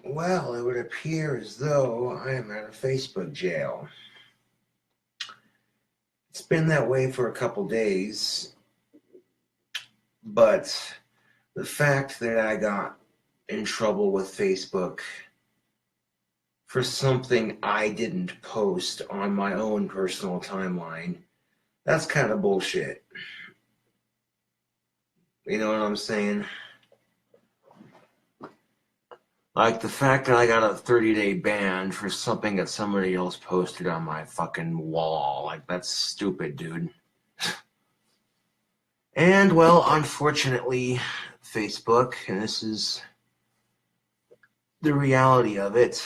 Well, it would appear as though I am out of Facebook jail. It's been that way for a couple days, but the fact that I got in trouble with Facebook for something I didn't post on my own personal timeline, that's kind of bullshit. You know what I'm saying? Like the fact that I got a 30-day ban for something that somebody else posted on my fucking wall. Like, that's stupid, dude. And, well, unfortunately, Facebook, and this is the reality of it,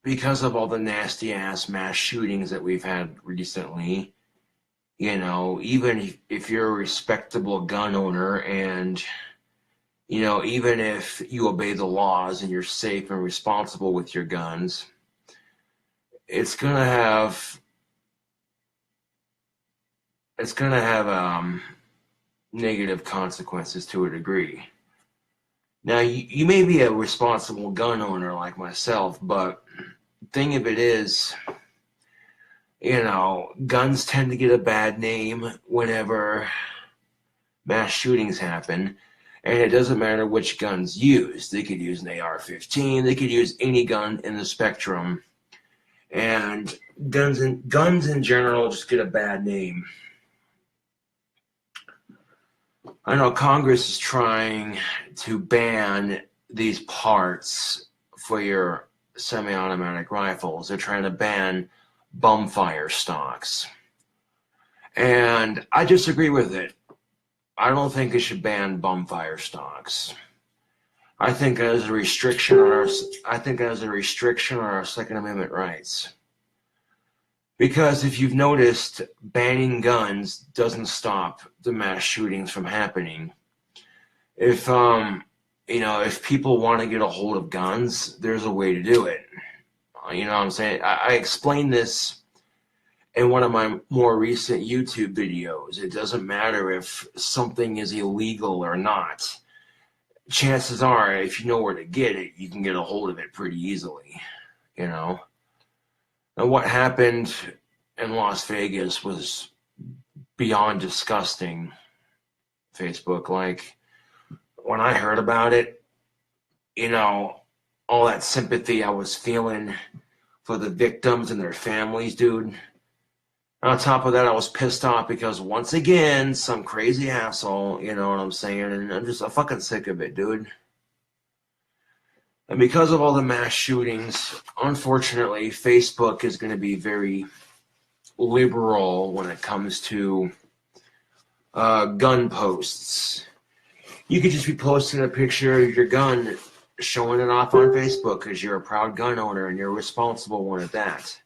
because of all the nasty-ass mass shootings that we've had recently, you know, even if you're a respectable gun owner and, you know, even if you obey the laws and you're safe and responsible with your guns, it's gonna have negative consequences to a degree. Now, you may be a responsible gun owner like myself, but the thing of it is, you know, guns tend to get a bad name whenever mass shootings happen, and it doesn't matter which gun's used. They could use an AR-15, they could use any gun in the spectrum, and guns in general just get a bad name. I know Congress is trying to ban these parts for your semi-automatic rifles. They're trying to ban bumfire stocks. And I disagree with it. I don't think they should ban bumfire stocks. I think that is a restriction on our Second Amendment rights. Because if you've noticed, banning guns doesn't stop the mass shootings from happening. If if people want to get a hold of guns, there's a way to do it. You know what I'm saying? I explained this in one of my more recent YouTube videos. It doesn't matter if something is illegal or not. Chances are, if you know where to get it, you can get a hold of it pretty easily, you know? And what happened in Las Vegas was beyond disgusting, Facebook. Like, when I heard about it, you know, all that sympathy I was feeling for the victims and their families, dude. On top of that, I was pissed off because once again, some crazy asshole, you know what I'm saying? And I'm fucking sick of it, dude. And because of all the mass shootings, unfortunately, Facebook is going to be very liberal when it comes to gun posts. You could just be posting a picture of your gun, showing it off on Facebook because you're a proud gun owner and you're a responsible one at that.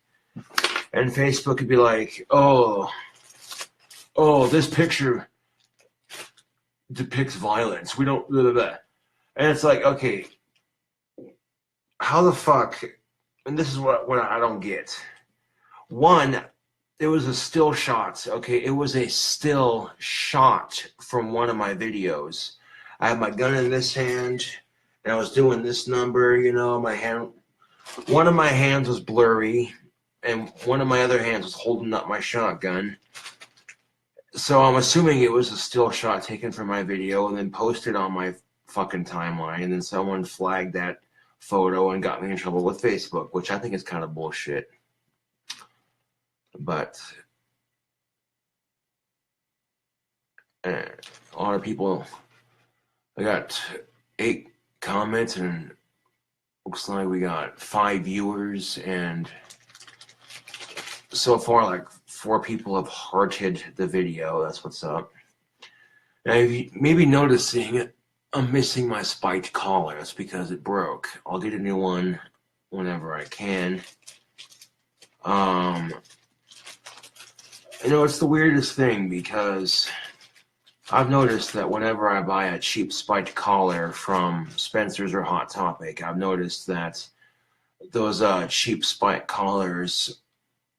And Facebook could be like, oh, this picture depicts violence. We don't, blah, blah, blah. And it's like, okay, how the fuck, and this is what I don't get. One, it was a still shot, okay? It was a still shot from one of my videos. I had my gun in this hand, and I was doing this number, you know, one of my hands was blurry, and one of my other hands was holding up my shotgun. So I'm assuming it was a still shot taken from my video and then posted on my fucking timeline, and then someone flagged that photo and got me in trouble with Facebook, which I think is kind of bullshit. But a lot of people, I got 8 comments and looks like we got 5 viewers, and so far like 4 people have hearted the video. That's what's up. Now, if you may be noticing, I'm missing my spiked collar. That's because it broke. I'll get a new one whenever I can. You know, it's the weirdest thing because I've noticed that whenever I buy a cheap spiked collar from Spencer's or Hot Topic, I've noticed that those cheap spiked collars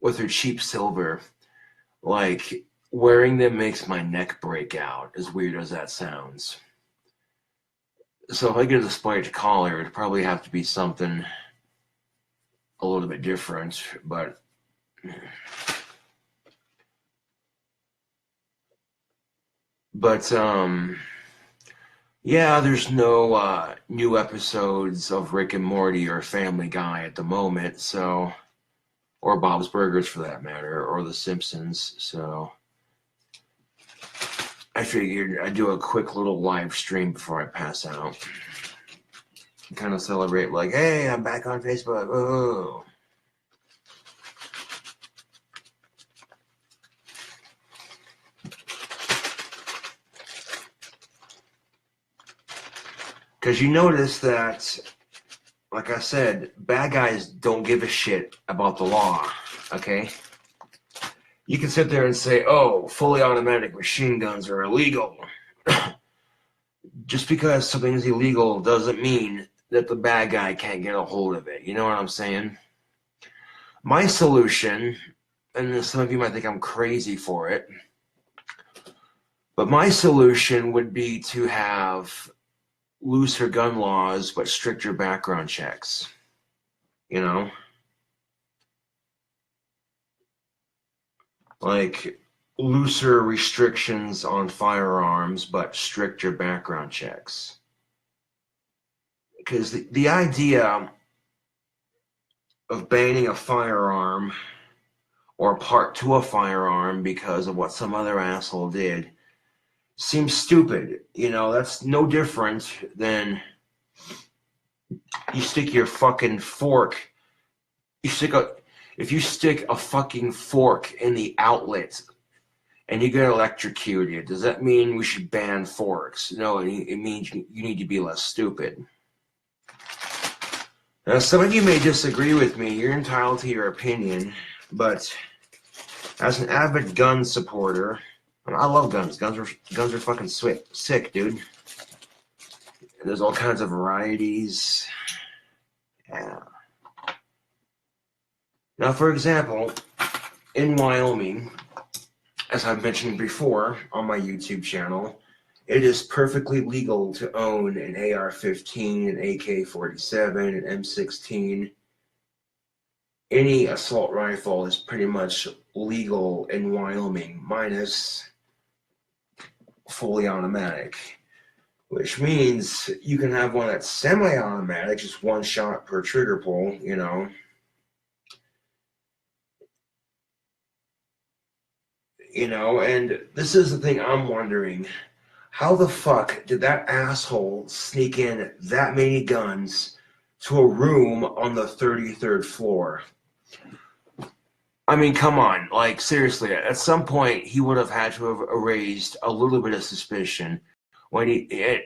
with their cheap silver, like, wearing them makes my neck break out, as weird as that sounds. So if I get a spiked collar, it'd probably have to be something a little bit different, but yeah, there's no new episodes of Rick and Morty or Family Guy at the moment, so, or Bob's Burgers for that matter, or The Simpsons, so I figured I'd do a quick little live stream before I pass out. Kind of celebrate, like, hey, I'm back on Facebook. Oh. Because you notice that, like I said, bad guys don't give a shit about the law, okay? You can sit there and say, oh, fully automatic machine guns are illegal. Just because something's illegal doesn't mean that the bad guy can't get a hold of it. You know what I'm saying? My solution, and some of you might think I'm crazy for it, but my solution would be to have looser gun laws but stricter background checks. You know? Like looser restrictions on firearms but stricter background checks. Because the idea of banning a firearm or part to a firearm because of what some other asshole did seems stupid. You know, that's no different than you stick your fucking fork. If you stick a fucking fork in the outlet and you get electrocuted, does that mean we should ban forks? No, it means you need to be less stupid. Now, some of you may disagree with me. You're entitled to your opinion, but as an avid gun supporter, I love guns. Guns are fucking sick, dude. There's all kinds of varieties. Yeah. Now, for example, in Wyoming, as I've mentioned before on my YouTube channel, it is perfectly legal to own an AR-15, an AK-47, an M16. Any assault rifle is pretty much legal in Wyoming, minus fully automatic, which means you can have one that's semi-automatic, just one shot per trigger pull, you know. You know, and this is the thing I'm wondering. How the fuck did that asshole sneak in that many guns to a room on the 33rd floor? I mean, come on. Like, seriously, at some point, he would have had to have raised a little bit of suspicion. When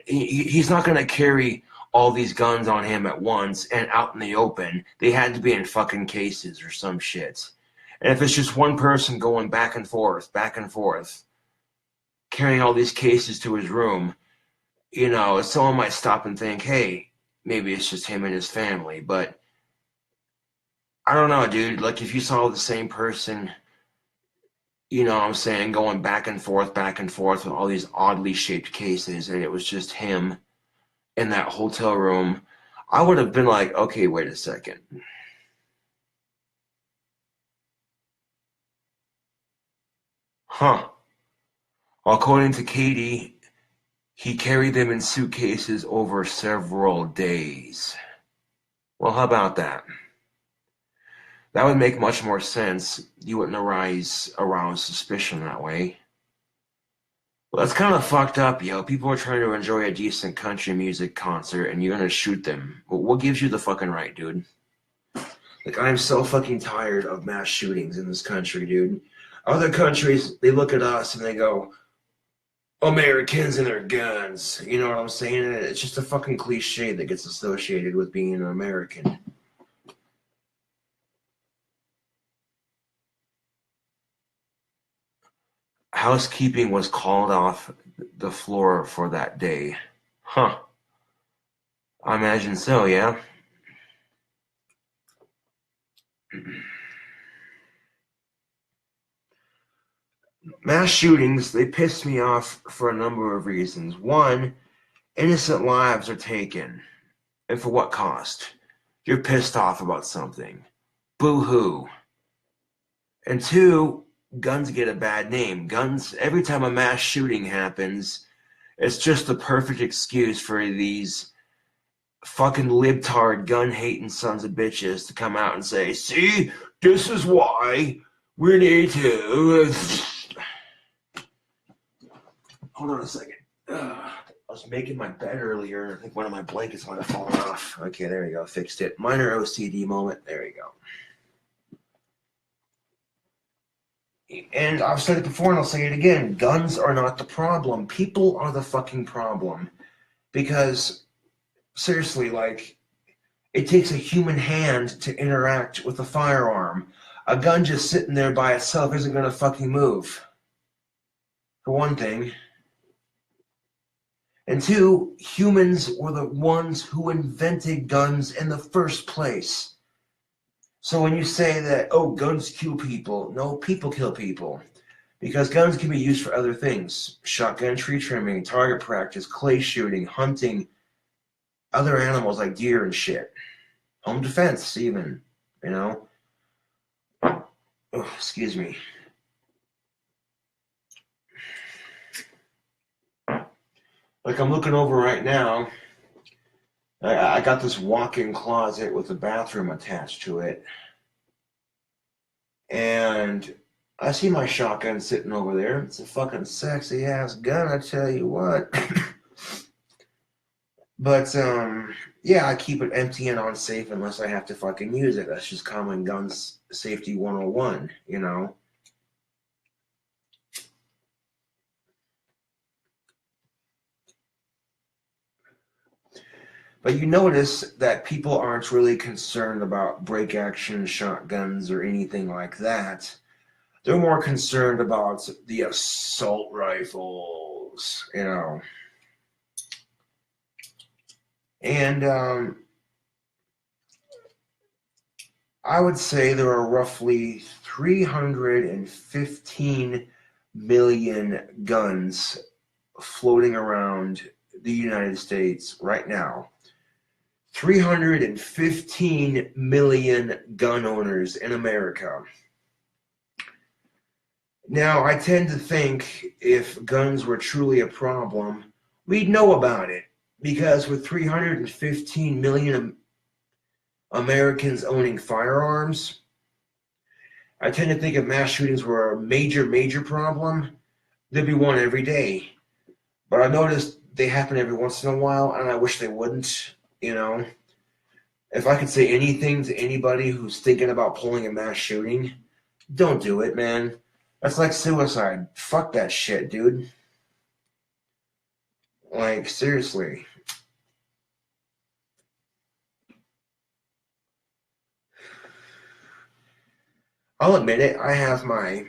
he's not going to carry all these guns on him at once and out in the open. They had to be in fucking cases or some shit. And if it's just one person going back and forth, carrying all these cases to his room, you know, someone might stop and think, hey, maybe it's just him and his family. But I don't know, dude. Like, if you saw the same person, you know what I'm saying, going back and forth with all these oddly shaped cases, and it was just him in that hotel room, I would have been like, okay, wait a second. Huh. According to Katie, he carried them in suitcases over several days. Well, how about that? That would make much more sense. You wouldn't arouse suspicion that way. Well, that's kind of fucked up, yo. People are trying to enjoy a decent country music concert, and you're gonna shoot them. What gives you the fucking right, dude? Like, I'm so fucking tired of mass shootings in this country, dude. Other countries, they look at us and they go, Americans and their guns. You know what I'm saying? And it's just a fucking cliche that gets associated with being an American. Housekeeping was called off the floor for that day. Huh. I imagine so, yeah. Mass shootings, they piss me off for a number of reasons. One, Innocent lives are taken. And for what cost? You're pissed off about something. Boo-hoo. And two, guns get a bad name. Guns, every time a mass shooting happens, it's just the perfect excuse for these fucking libtard gun-hating sons of bitches to come out and say, see, this is why we need to... Hold on a second. I was making my bed earlier. I think one of my blankets might have fallen off. Okay, there we go. Fixed it. Minor OCD moment. There we go. And I've said it before and I'll say it again. Guns are not the problem. People are the fucking problem. Because, seriously, like, it takes a human hand to interact with a firearm. A gun just sitting there by itself isn't going to fucking move. For one thing. And two, humans were the ones who invented guns in the first place. So when you say that, oh, guns kill people, no, people kill people. Because guns can be used for other things. Shotgun tree trimming, target practice, clay shooting, hunting, other animals like deer and shit. Home defense, even, you know? Oh, excuse me. Like I'm looking over right now, I got this walk-in closet with a bathroom attached to it. And I see my shotgun sitting over there. It's a fucking sexy-ass gun, I tell you what. But, yeah, I keep it empty and unsafe unless I have to fucking use it. That's just common guns safety 101, you know? But you notice that people aren't really concerned about break action shotguns or anything like that. They're more concerned about the assault rifles, you know. And I would say there are roughly 315 million guns floating around the United States right now. 315 million gun owners in America. Now, I tend to think if guns were truly a problem, we'd know about it. Because with 315 million Americans owning firearms, I tend to think if mass shootings were a major, major problem, there'd be one every day. But I noticed they happen every once in a while, and I wish they wouldn't. You know, if I could say anything to anybody who's thinking about pulling a mass shooting, don't do it, man. That's like suicide. Fuck that shit, dude. Like, seriously. I'll admit it, I have my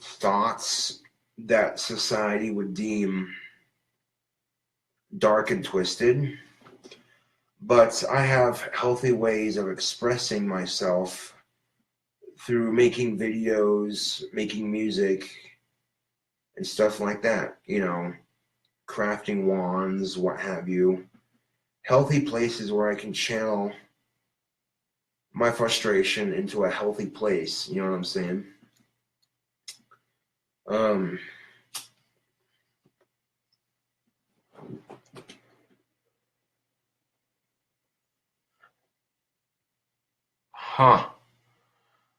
thoughts that society would deem dark and twisted. But I have healthy ways of expressing myself through making videos, making music, and stuff like that. You know, crafting wands, what have you. Healthy places where I can channel my frustration into a healthy place. You know what I'm saying?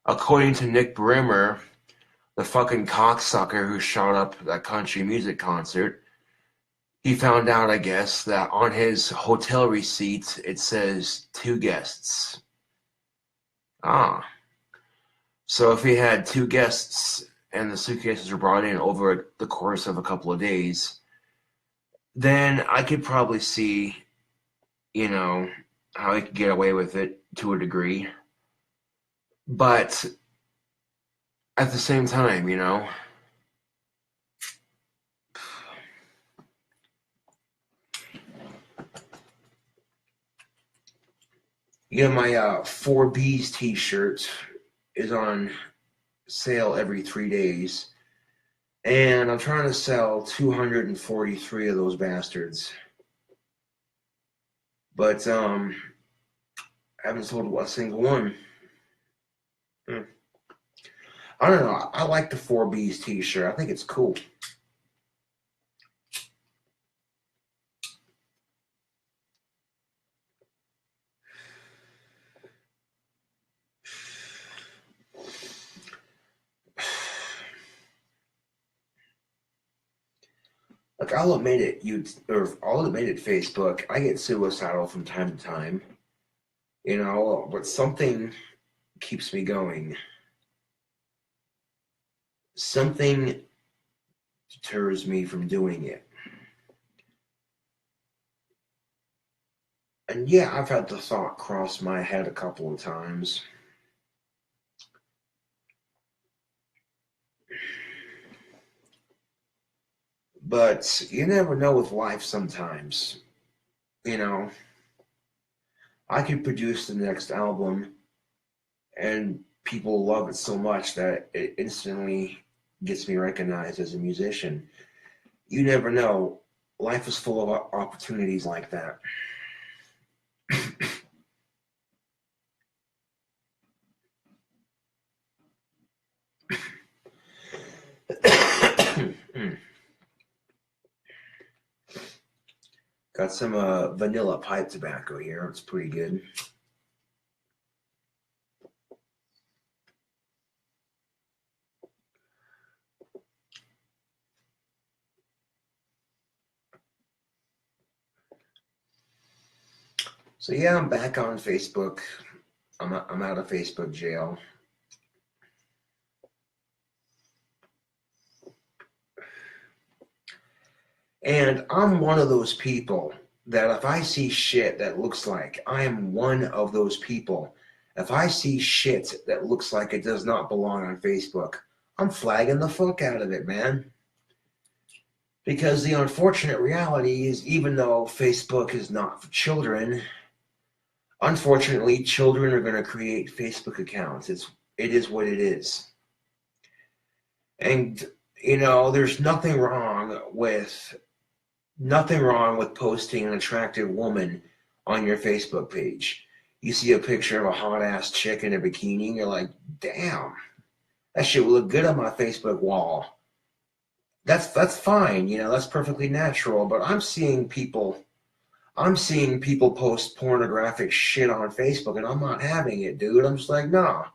According to Nick Brimmer, the fucking cocksucker who shot up that country music concert, he found out, I guess, that on his hotel receipt it says 2 guests. So if he had 2 guests and the suitcases were brought in over the course of a couple of days, then I could probably see, you know, how he could get away with it to a degree. But at the same time, you know, my 4Bs t-shirt is on sale every 3 days. And I'm trying to sell 243 of those bastards. But I haven't sold a single one. I don't know. I like the 4Bs t-shirt. I think it's cool. Like, I'll admit it, Facebook, I get suicidal from time to time, but something keeps me going. Something deters me from doing it. And yeah, I've had the thought cross my head a couple of times. But you never know with life sometimes. I could produce the next album and people love it so much that it instantly gets me recognized as a musician. You never know. Life is full of opportunities like that. Got some vanilla pipe tobacco here. It's pretty good. So yeah, I'm back on Facebook. I'm out of Facebook jail. And I'm one of those people that if I see shit that looks like, I am one of those people. If I see shit that looks like it does not belong on Facebook, I'm flagging the fuck out of it, man. Because the unfortunate reality is, even though Facebook is not for children, unfortunately, children are going to create Facebook accounts. It is what it is. And, there's nothing wrong with posting an attractive woman on your Facebook page. You see a picture of a hot-ass chick in a bikini, and you're like, damn, that shit will look good on my Facebook wall. That's fine, that's perfectly natural, but I'm seeing people post pornographic shit on Facebook, and I'm not having it, dude. I'm just like, nah.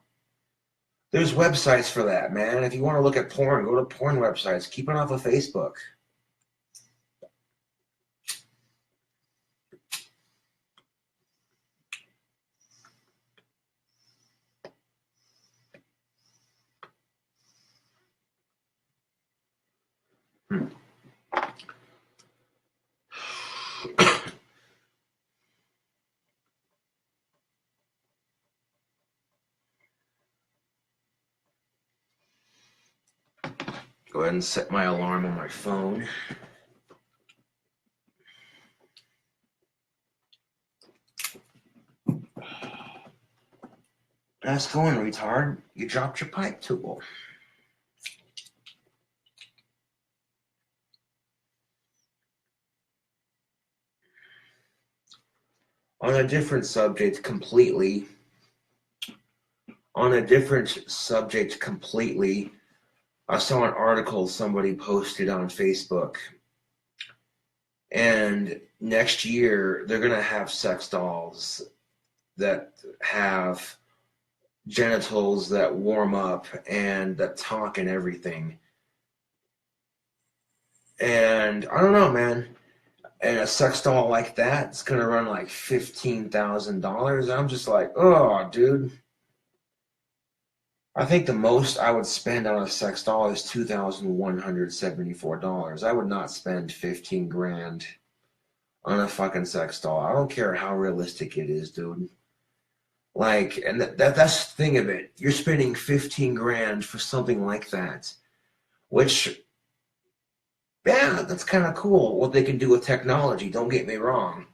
There's websites for that, man. If you want to look at porn, go to porn websites. Keep it off of Facebook. Go ahead and set my alarm on my phone. Nice going, retard. You dropped your pipe tool. On a different subject completely, I saw an article somebody posted on Facebook, and next year they're going to have sex dolls that have genitals that warm up and that talk and everything. And I don't know, man. And a sex doll like that, it's going to run like $15,000. I'm just like, oh, dude. I think the most I would spend on a sex doll is $2,174. I would not spend 15 grand on a fucking sex doll. I don't care how realistic it is, dude. Like, and that's the thing of it. You're spending 15 grand for something like that, which, yeah, that's kind of cool what they can do with technology, don't get me wrong.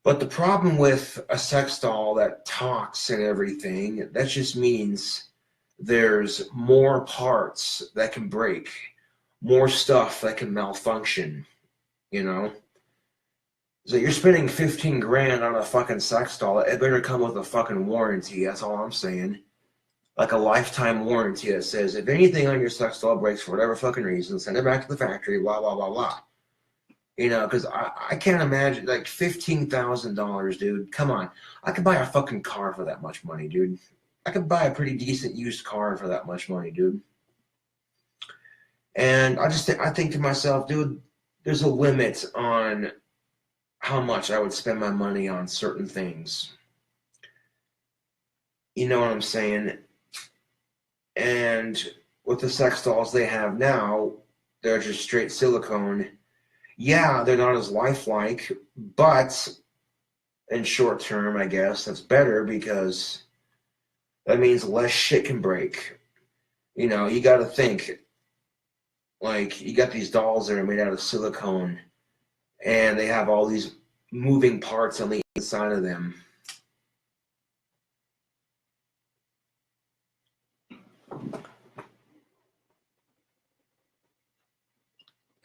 But the problem with a sex doll that talks and everything, that just means there's more parts that can break, more stuff that can malfunction, So you're spending 15 grand on a fucking sex doll. It better come with a fucking warranty. That's all I'm saying. Like a lifetime warranty that says if anything on your sex doll breaks for whatever fucking reason, send it back to the factory, blah, blah, blah, blah. You know, because I can't imagine, like, $15,000, dude. Come on. I could buy a fucking car for that much money, dude. I could buy a pretty decent used car for that much money, dude. And I think to myself, dude, there's a limit on how much I would spend my money on certain things. You know what I'm saying? And with the sex dolls they have now, they're just straight silicone. Yeah, they're not as lifelike, but in short term, I guess that's better because that means less shit can break. You know, you got to think, like, you got these dolls that are made out of silicone, and they have all these moving parts on the inside of them.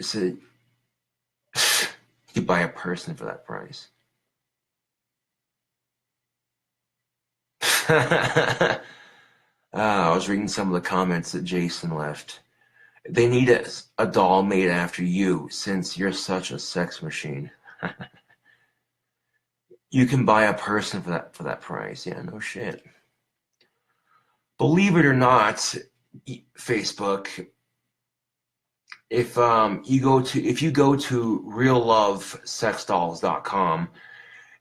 So you buy a person for that price. I was reading some of the comments that Jason left. They need a doll made after you, since you're such a sex machine. You can buy a person for that price. Yeah, no shit. Believe it or not, Facebook, if you go to reallovesexdolls.com,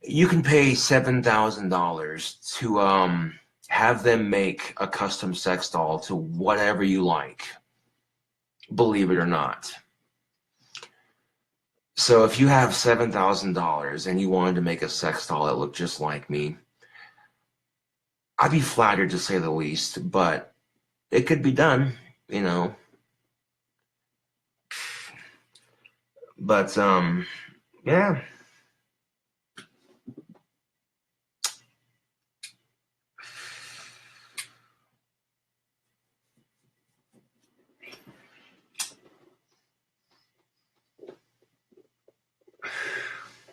you can pay $7,000 to have them make a custom sex doll to whatever you like. Believe it or not. So if you have $7,000 and you wanted to make a sex doll that looked just like me, I'd be flattered to say the least, but it could be done, you know. But yeah.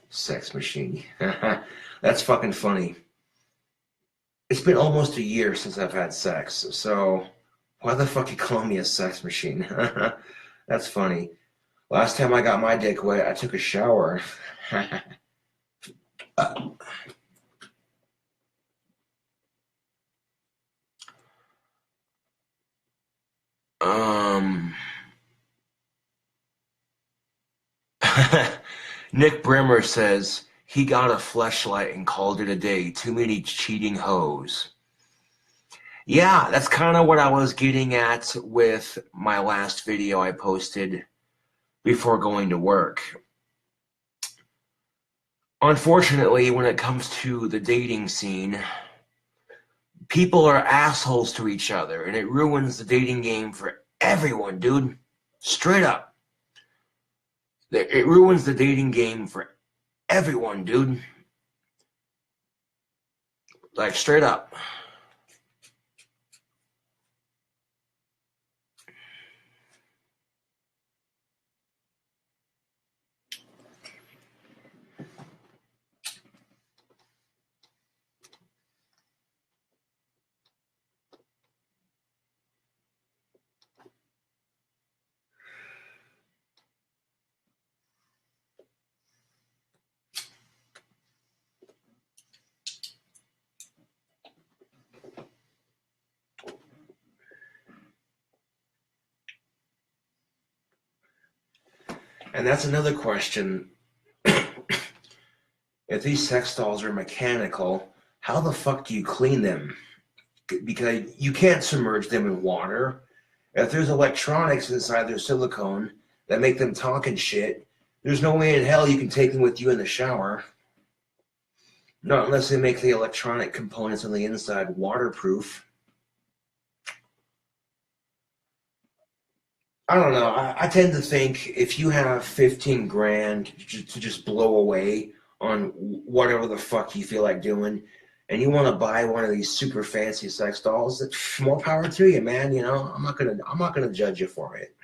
Sex machine. That's fucking funny. It's been almost a year since I've had sex, so why the fuck you call me a sex machine? That's funny. Last time I got my dick wet, I took a shower. Nick Brimmer says he got a fleshlight and called it a day. Too many cheating hoes. Yeah, that's kind of what I was getting at with my last video I posted before going to work. Unfortunately, when it comes to the dating scene, people are assholes to each other, and it ruins the dating game for everyone, dude. Straight up. It ruins the dating game for everyone, dude. Like, straight up. And that's another question. If these sex dolls are mechanical, how the fuck do you clean them? Because you can't submerge them in water. If there's electronics inside their silicone that make them talk and shit, there's no way in hell you can take them with you in the shower. Not unless they make the electronic components on the inside waterproof. I don't know. I tend to think if you have 15 grand to just blow away on whatever the fuck you feel like doing, and you want to buy one of these super fancy sex dolls, more power to you, man. You know, I'm not gonna judge you for it.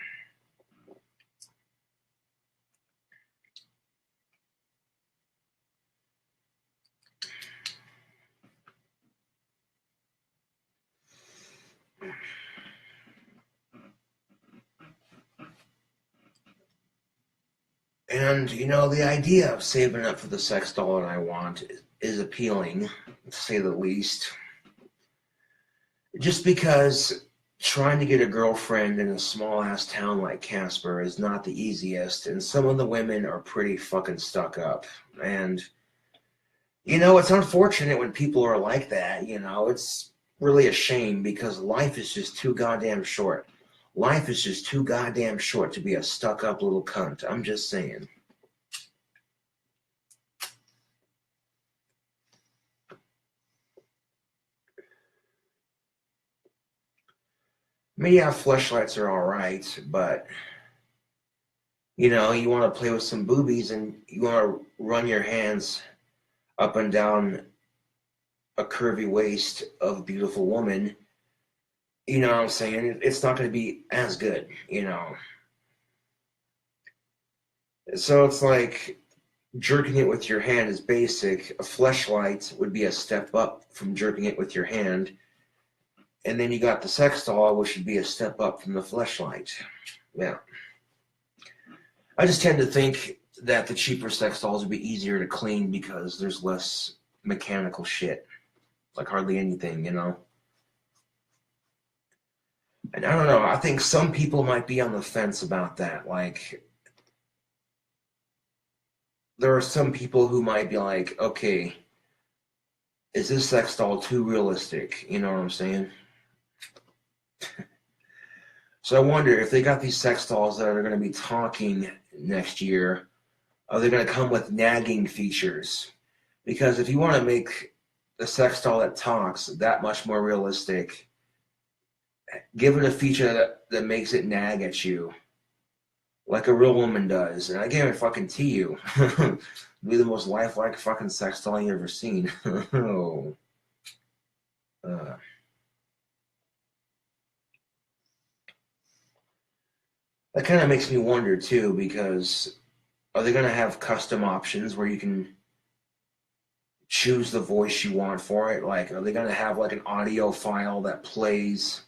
And, you know, the idea of saving up for the sex doll that I want is appealing, to say the least. Just because trying to get a girlfriend in a small-ass town like Casper is not the easiest, and some of the women are pretty fucking stuck up. And, you know, it's unfortunate when people are like that, you know. It's really a shame because life is just too goddamn short. Life is just too goddamn short to be a stuck-up little cunt. I'm just saying. I mean, yeah, fleshlights are alright, but, you know, you want to play with some boobies and you want to run your hands up and down a curvy waist of a beautiful woman, you know what I'm saying? It's not going to be as good, you know. So it's like jerking it with your hand is basic. A fleshlight would be a step up from jerking it with your hand. And then you got the sex doll, which would be a step up from the fleshlight. Yeah. I just tend to think that the cheaper sex dolls would be easier to clean because there's less mechanical shit. Like hardly anything, you know? And I don't know, I think some people might be on the fence about that. Like, there are some people who might be like, okay, is this sex doll too realistic? You know what I'm saying? So I wonder if they got these sex dolls that are going to be talking next year, are they going to come with nagging features? Because if you want to make the sex doll that talks that much more realistic, give it a feature that makes it nag at you like a real woman does. And I can't fucking you. Be the most lifelike fucking sex doll you ever seen. Oh. That kind of makes me wonder too, because are they going to have custom options where you can choose the voice you want for it? Like, are they going to have like an audio file that plays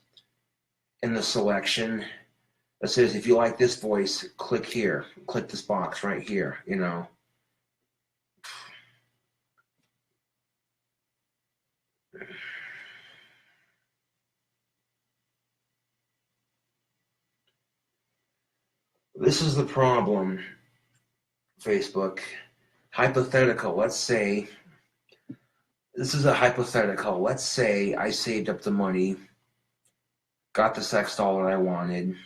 in the selection that says, if you like this voice, click here, click this box right here, you know? This is the problem, Facebook. Hypothetical, let's say, this is a hypothetical. Let's say I saved up the money, got the sex doll that I wanted,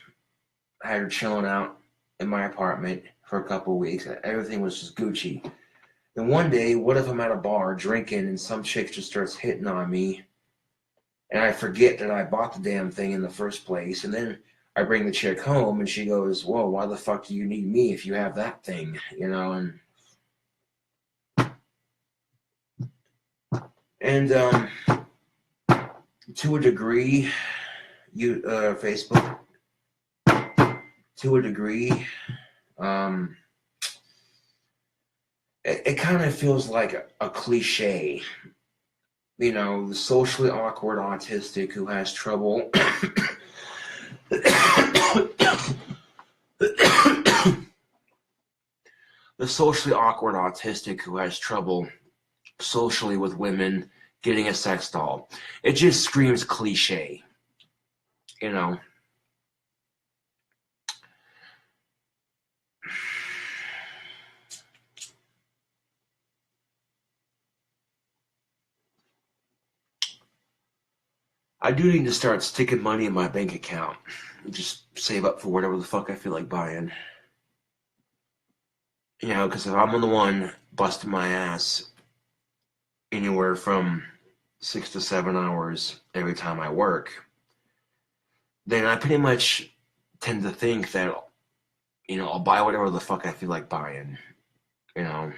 had her chilling out in my apartment for a couple of weeks. Everything was just Gucci. Then one day, what if I'm at a bar drinking and some chick just starts hitting on me and I forget that I bought the damn thing in the first place, and then I bring the chick home and she goes, whoa, why the fuck do you need me if you have that thing? You know, and to a degree, Facebook, to a degree, it kind of feels like a cliche. You know, the socially awkward autistic who has trouble the socially awkward autistic who has trouble socially with women getting a sex doll. It just screams cliche, you know. I do need to start sticking money in my bank account and just save up for whatever the fuck I feel like buying. You know, because if I'm the one busting my ass anywhere from 6 to 7 hours every time I work, then I pretty much tend to think that, you know, I'll buy whatever the fuck I feel like buying, you know.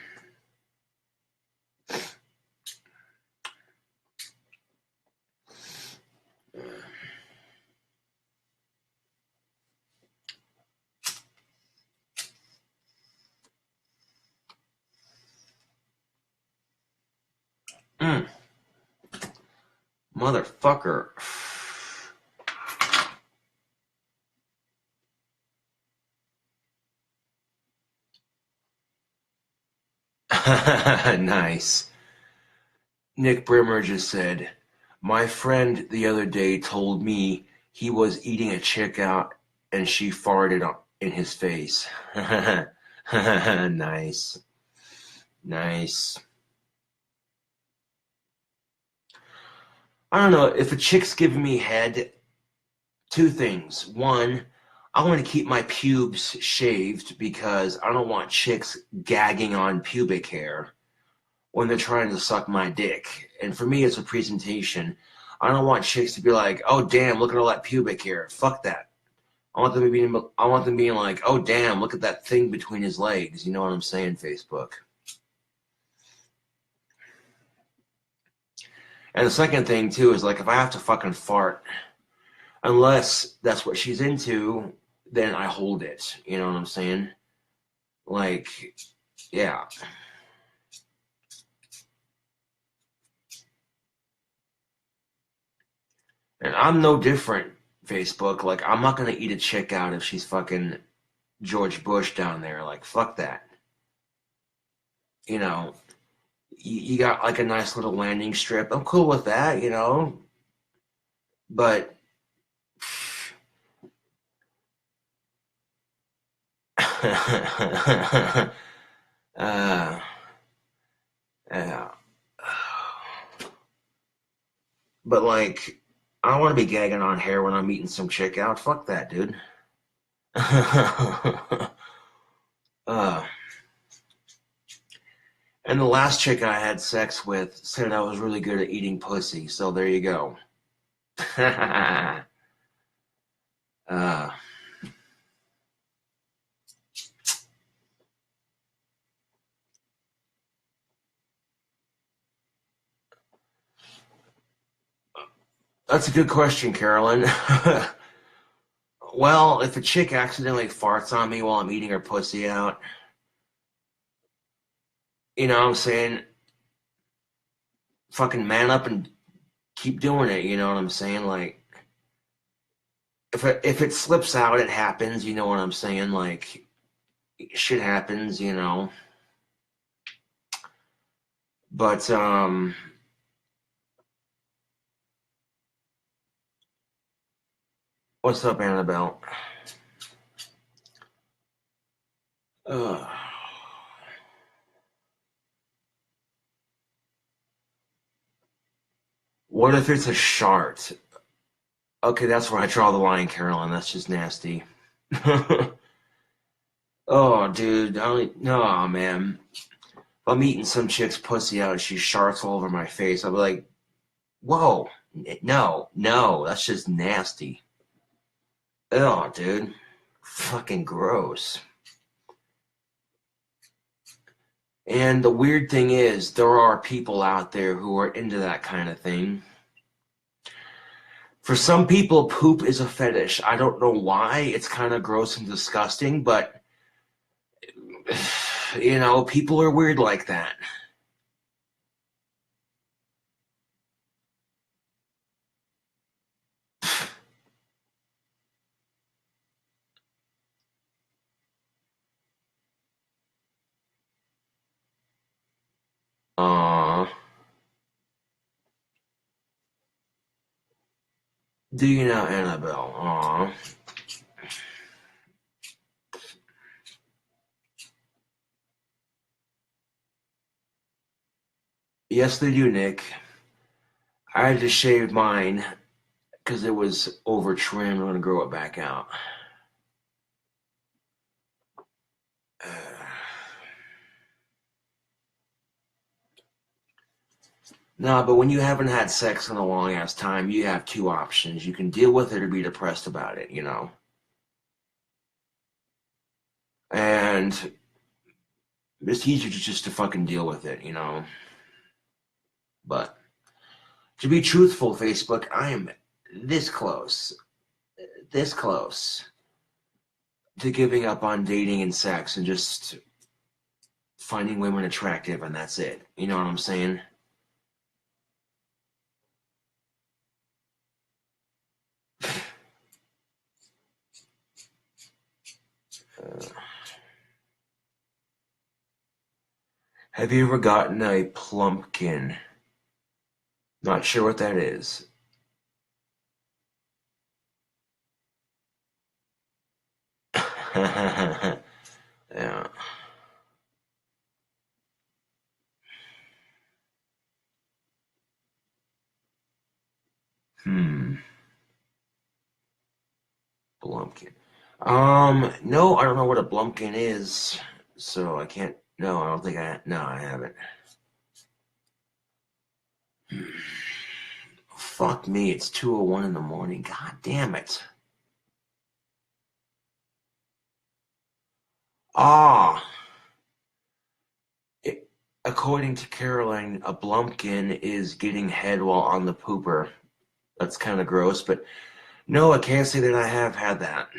Motherfucker. Nice. Nick Brimmer just said, my friend the other day told me he was eating a chick out and she farted in his face. Nice. Nice. I don't know. If a chick's giving me head, two things. One, I want to keep my pubes shaved because I don't want chicks gagging on pubic hair when they're trying to suck my dick. And for me, it's a presentation. I don't want chicks to be like, "Oh damn, look at all that pubic hair." Fuck that. I want them being like, "Oh damn, look at that thing between his legs." You know what I'm saying, Facebook? And the second thing too is like, if I have to fucking fart, unless that's what she's into, then I hold it. You know what I'm saying? Like, yeah. And I'm no different, Facebook. Like, I'm not gonna eat a chick out if she's fucking George Bush down there. Like, fuck that. You know, you got like a nice little landing strip. I'm cool with that, you know. But uh, yeah. But like, I don't want to be gagging on hair when I'm eating some chick out. Fuck that, dude. uh, and the last chick I had sex with said I was really good at eating pussy. So there you go. uh, that's a good question, Carolyn. Well, if a chick accidentally farts on me while I'm eating her pussy out, you know what I'm saying? Fucking man up and keep doing it, you know what I'm saying? Like, if it slips out, it happens, you know what I'm saying? Like, shit happens, you know. But, what's up, Annabelle? Uh, what if it's a shart? Okay, that's where I draw the line, Carolyn. That's just nasty. Oh, dude. No, man. If I'm eating some chick's pussy out and she sharts all over my face, I'll be like, whoa. No. That's just nasty. Oh, dude. Fucking gross. And the weird thing is, there are people out there who are into that kind of thing. For some people, poop is a fetish. I don't know why. It's kind of gross and disgusting, but, you know, people are weird like that. Aww. Do you know Annabelle? Aww. Yes, they do, Nick. I had to shave mine because it was over trimmed. I'm going to grow it back out. No, but when you haven't had sex in a long ass time, you have two options. You can deal with it or be depressed about it, you know? And it's easier just to fucking deal with it, you know? But to be truthful, Facebook, I am this close to giving up on dating and sex and just finding women attractive, and that's it. You know what I'm saying? Have you ever gotten a plumpkin? Not sure what that is. Yeah. Hmm. Blumpkin. No, I don't know what a blumpkin is, so I can't. No, I don't think No, I haven't. Fuck me, it's 2:01 in the morning. God damn it. Ah, it, according to Caroline, a blumpkin is getting head while on the pooper. That's kind of gross, but no, I can't say that I have had that.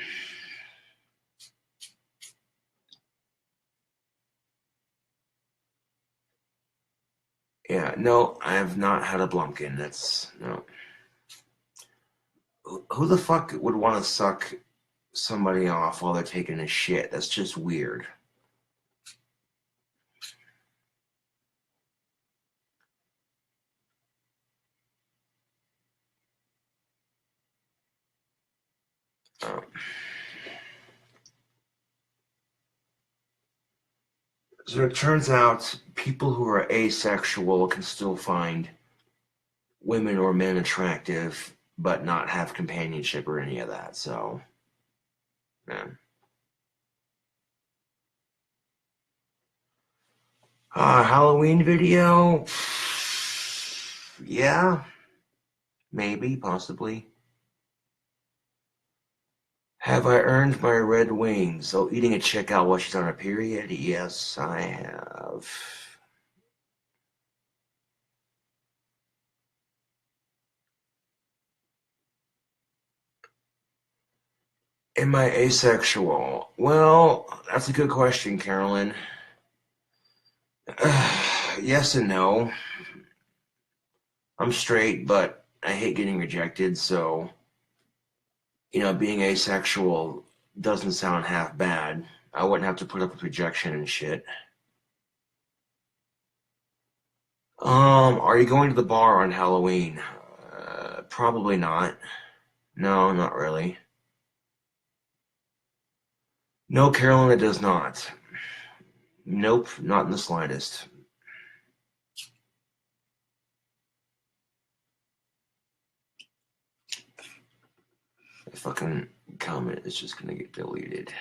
Yeah, no, I have not had a blumpkin. That's no. Who the fuck would want to suck somebody off while they're taking a shit? That's just weird. Um, so it turns out people who are asexual can still find women or men attractive, but not have companionship or any of that. So, yeah. Halloween video? Yeah, maybe, possibly. Have I earned my red wings? Oh, eating a chick out while she's on her period? Yes, I have. Am I asexual? Well, that's a good question, Carolyn. Yes and no. I'm straight, but I hate getting rejected, so, being asexual doesn't sound half bad. I wouldn't have to put up with rejection and shit. Are you going to the bar on Halloween? Probably not. No, not really. No, Carolyn, it does not. Nope, not in the slightest. The fucking comment is just gonna get deleted.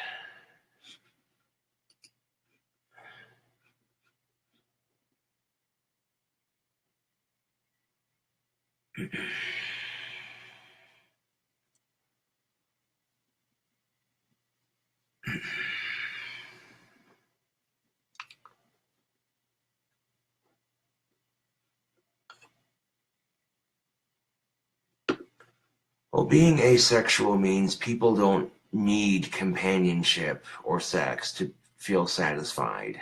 Well, being asexual means people don't need companionship or sex to feel satisfied.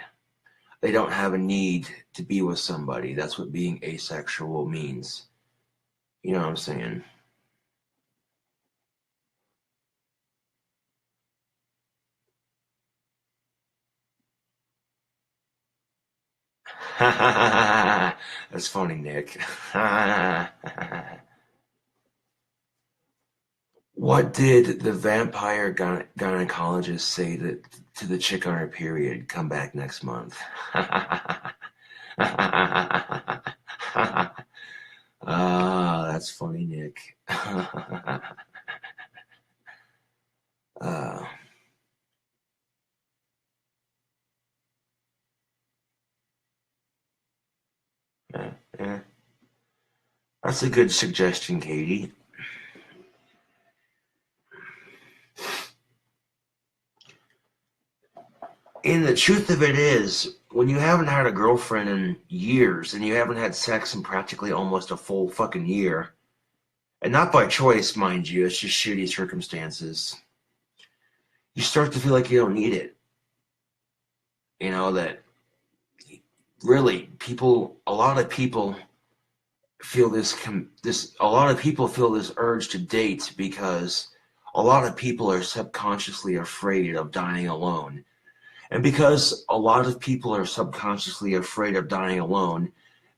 They don't have a need to be with somebody. That's what being asexual means. You know what I'm saying? That's funny, Nick. What did the vampire gynecologist say to the chick on her period? Come back next month. That's funny, Nick. uh, eh, eh. That's a good suggestion, Katie. And the truth of it is, when you haven't had a girlfriend in years and you haven't had sex in practically almost a full fucking year, and not by choice, mind you, it's just shitty circumstances, you start to feel like you don't need it. That really a lot of people feel a lot of people feel this urge to date because a lot of people are subconsciously afraid of dying alone. And because a lot of people are subconsciously afraid of dying alone,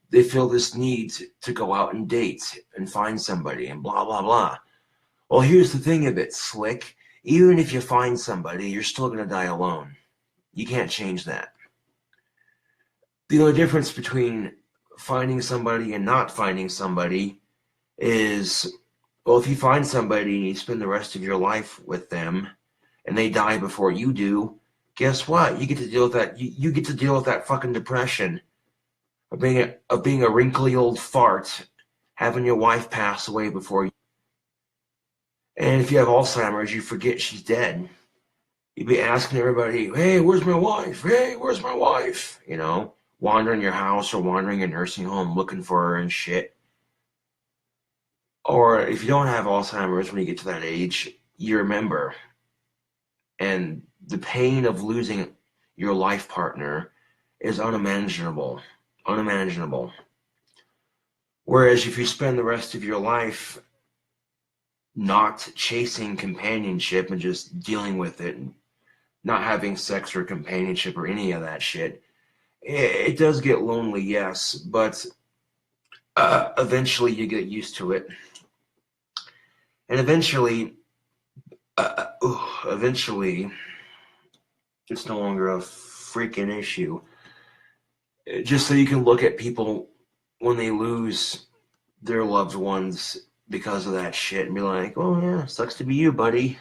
they feel this need to go out and date and find somebody and blah, blah, blah. Well, here's the thing of it, Slick. Even if you find somebody, you're still going to die alone. You can't change that. The only difference between finding somebody and not finding somebody is, well, if you find somebody and you spend the rest of your life with them and they die before you do, guess what? You get to deal with that. You get to deal with that fucking depression of being a wrinkly old fart, having your wife pass away before you. And if you have Alzheimer's, you forget she's dead. You'd be asking everybody, hey, where's my wife? Hey, where's my wife? You know, wandering your house or wandering a nursing home looking for her and shit. Or if you don't have Alzheimer's when you get to that age, you remember. And the pain of losing your life partner is unimaginable. Unimaginable. Whereas if you spend the rest of your life not chasing companionship and just dealing with it, and not having sex or companionship or any of that shit, it does get lonely, yes, but eventually you get used to it. And eventually it's no longer a freaking issue. Just so you can look at people when they lose their loved ones because of that shit and be like, oh yeah, sucks to be you, buddy.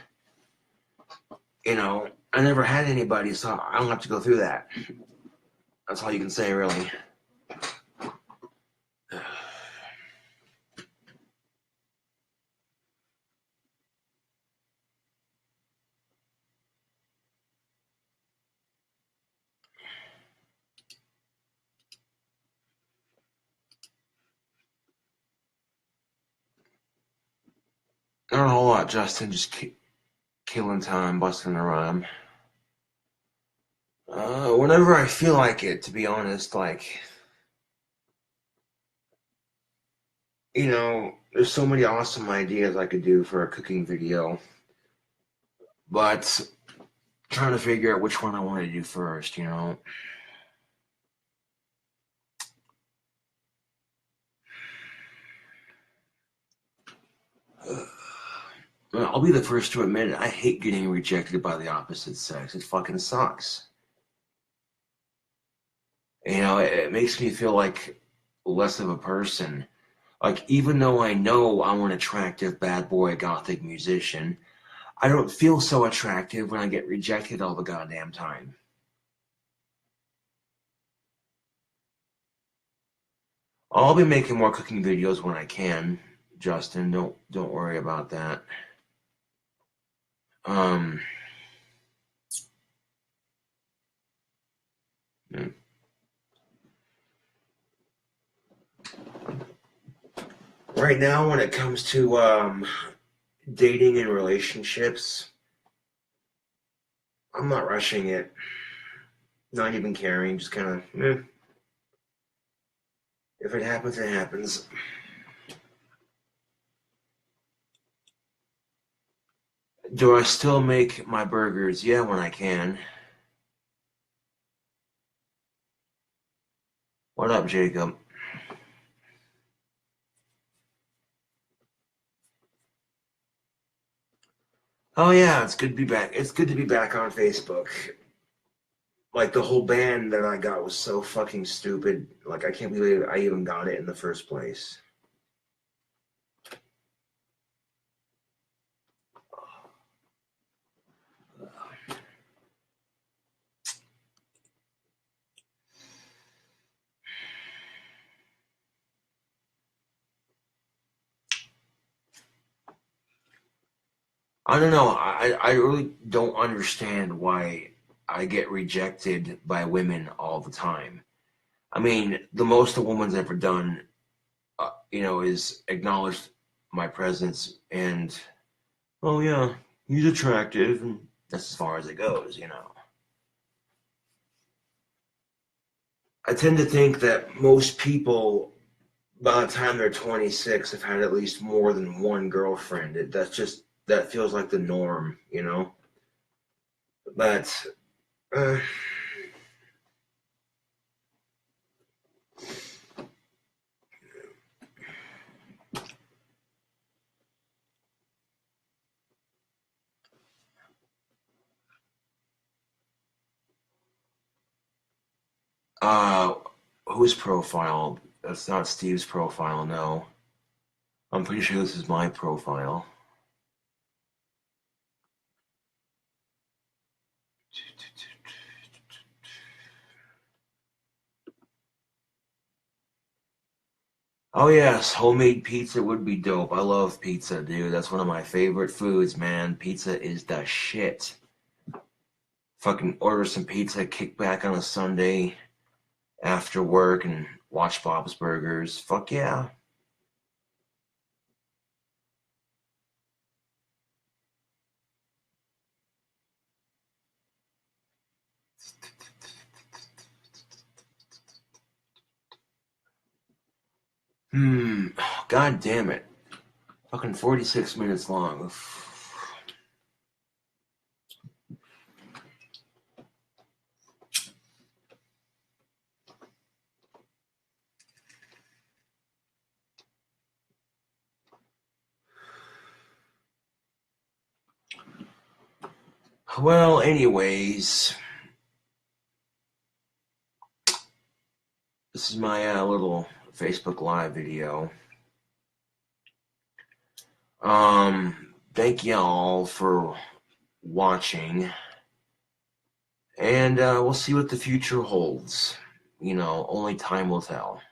You know, I never had anybody, so I don't have to go through that. That's all you can say, really. Not a whole lot, Justin. Just killing time, busting a rhyme. Whenever I feel like it, to be honest, like, you know, there's so many awesome ideas I could do for a cooking video, but trying to figure out which one I want to do first, you know. I'll be the first to admit it. I hate getting rejected by the opposite sex. It fucking sucks. You know, it makes me feel like less of a person. Like, even though I know I'm an attractive bad boy gothic musician, I don't feel so attractive when I get rejected all the goddamn time. I'll be making more cooking videos when I can, Justin. Don't worry about that. Right now, when it comes to dating and relationships, I'm not rushing it. Not even caring, just kind of, if it happens, it happens. Do I still make my burgers? Yeah, when I can. What up, Jacob? Oh yeah, it's good to be back. It's good to be back on Facebook. Like, the whole band that I got was so fucking stupid. Like, I can't believe I even got it in the first place. I don't know. I really don't understand why I get rejected by women all the time. I mean, the most a woman's ever done, is acknowledge my presence and, oh yeah, he's attractive, and that's as far as it goes, you know. I tend to think that most people, by the time they're 26, have had at least more than one girlfriend. That feels like the norm, you know. But Uh, uh, whose profile? That's not Steve's profile, no. I'm pretty sure this is my profile. Oh yes, homemade pizza would be dope. I love pizza, dude. That's one of my favorite foods, man. Pizza is the shit. Fucking order some pizza, kick back on a Sunday after work and watch Bob's Burgers. Fuck yeah. God damn it. Fucking 46 minutes long. Well, anyways, this is my little Facebook Live video. Thank y'all for watching, and we'll see what the future holds. You know, only time will tell.